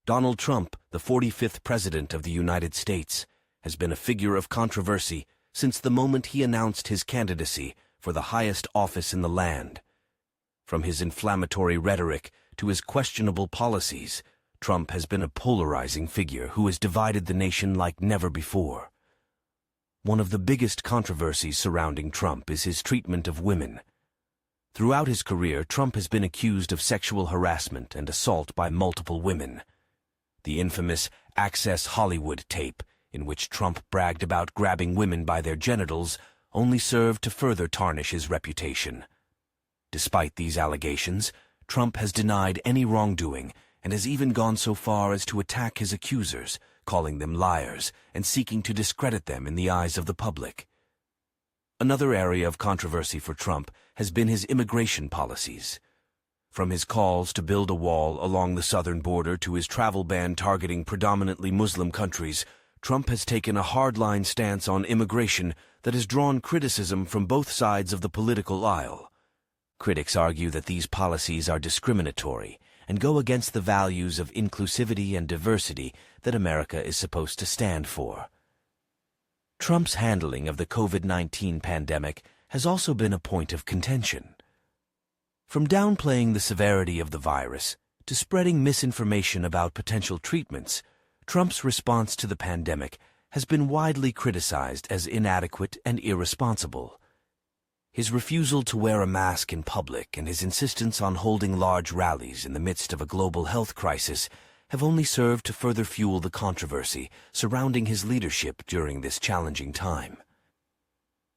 Donald Trump, the 45th President of the United States, has been a figure of controversy since the moment he announced his candidacy for the highest office in the land. From his inflammatory rhetoric to his questionable policies, Trump has been a polarizing figure who has divided the nation like never before. One of the biggest controversies surrounding Trump is his treatment of women. Throughout his career, Trump has been accused of sexual harassment and assault by multiple women. The infamous Access Hollywood tape, in which Trump bragged about grabbing women by their genitals, only served to further tarnish his reputation. Despite these allegations, Trump has denied any wrongdoing and has even gone so far as to attack his accusers, calling them liars and seeking to discredit them in the eyes of the public. Another area of controversy for Trump has been his immigration policies. From his calls to build a wall along the southern border to his travel ban targeting predominantly Muslim countries, Trump has taken a hardline stance on immigration that has drawn criticism from both sides of the political aisle. Critics argue that these policies are discriminatory and go against the values of inclusivity and diversity that America is supposed to stand for. Trump's handling of the COVID-19 pandemic has also been a point of contention. From downplaying the severity of the virus to spreading misinformation about potential treatments, Trump's response to the pandemic has been widely criticized as inadequate and irresponsible. His refusal to wear a mask in public and his insistence on holding large rallies in the midst of a global health crisis have only served to further fuel the controversy surrounding his leadership during this challenging time.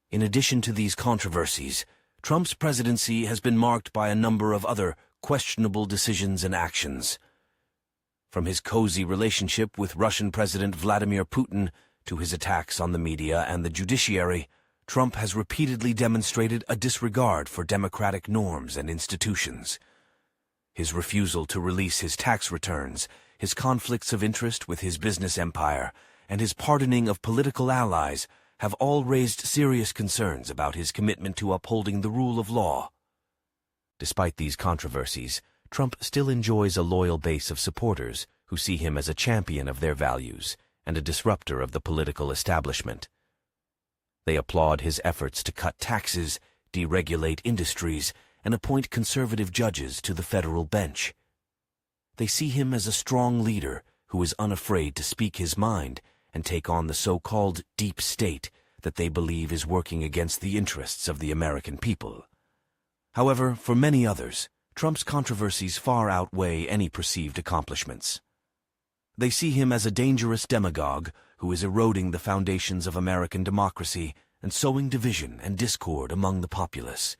In addition to these controversies, Trump's presidency has been marked by a number of other questionable decisions and actions. From his cozy relationship with Russian President Vladimir Putin to his attacks on the media and the judiciary, Trump has repeatedly demonstrated a disregard for democratic norms and institutions. His refusal to release his tax returns, his conflicts of interest with his business empire, and his pardoning of political allies have all raised serious concerns about his commitment to upholding the rule of law. Despite these controversies, Trump still enjoys a loyal base of supporters who see him as a champion of their values and a disruptor of the political establishment. They applaud his efforts to cut taxes, deregulate industries, and appoint conservative judges to the federal bench. They see him as a strong leader who is unafraid to speak his mind and take on the so-called deep state that they believe is working against the interests of the American people. However, for many others, Trump's controversies far outweigh any perceived accomplishments. They see him as a dangerous demagogue who is eroding the foundations of American democracy and sowing division and discord among the populace.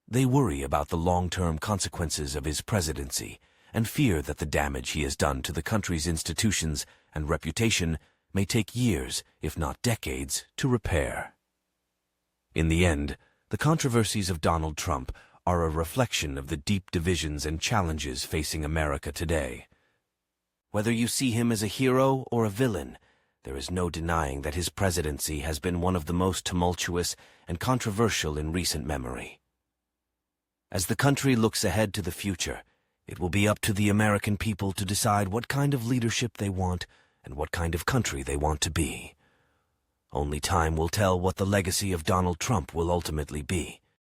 They worry about the long-term consequences of his presidency and fear that the damage he has done to the country's institutions and reputation may take years, if not decades, to repair. In the end, the controversies of Donald Trump are a reflection of the deep divisions and challenges facing America today. Whether you see him as a hero or a villain, there is no denying that his presidency has been one of the most tumultuous and controversial in recent memory. As the country looks ahead to the future, it will be up to the American people to decide what kind of leadership they want and what kind of country they want to be. Only time will tell what the legacy of Donald Trump will ultimately be.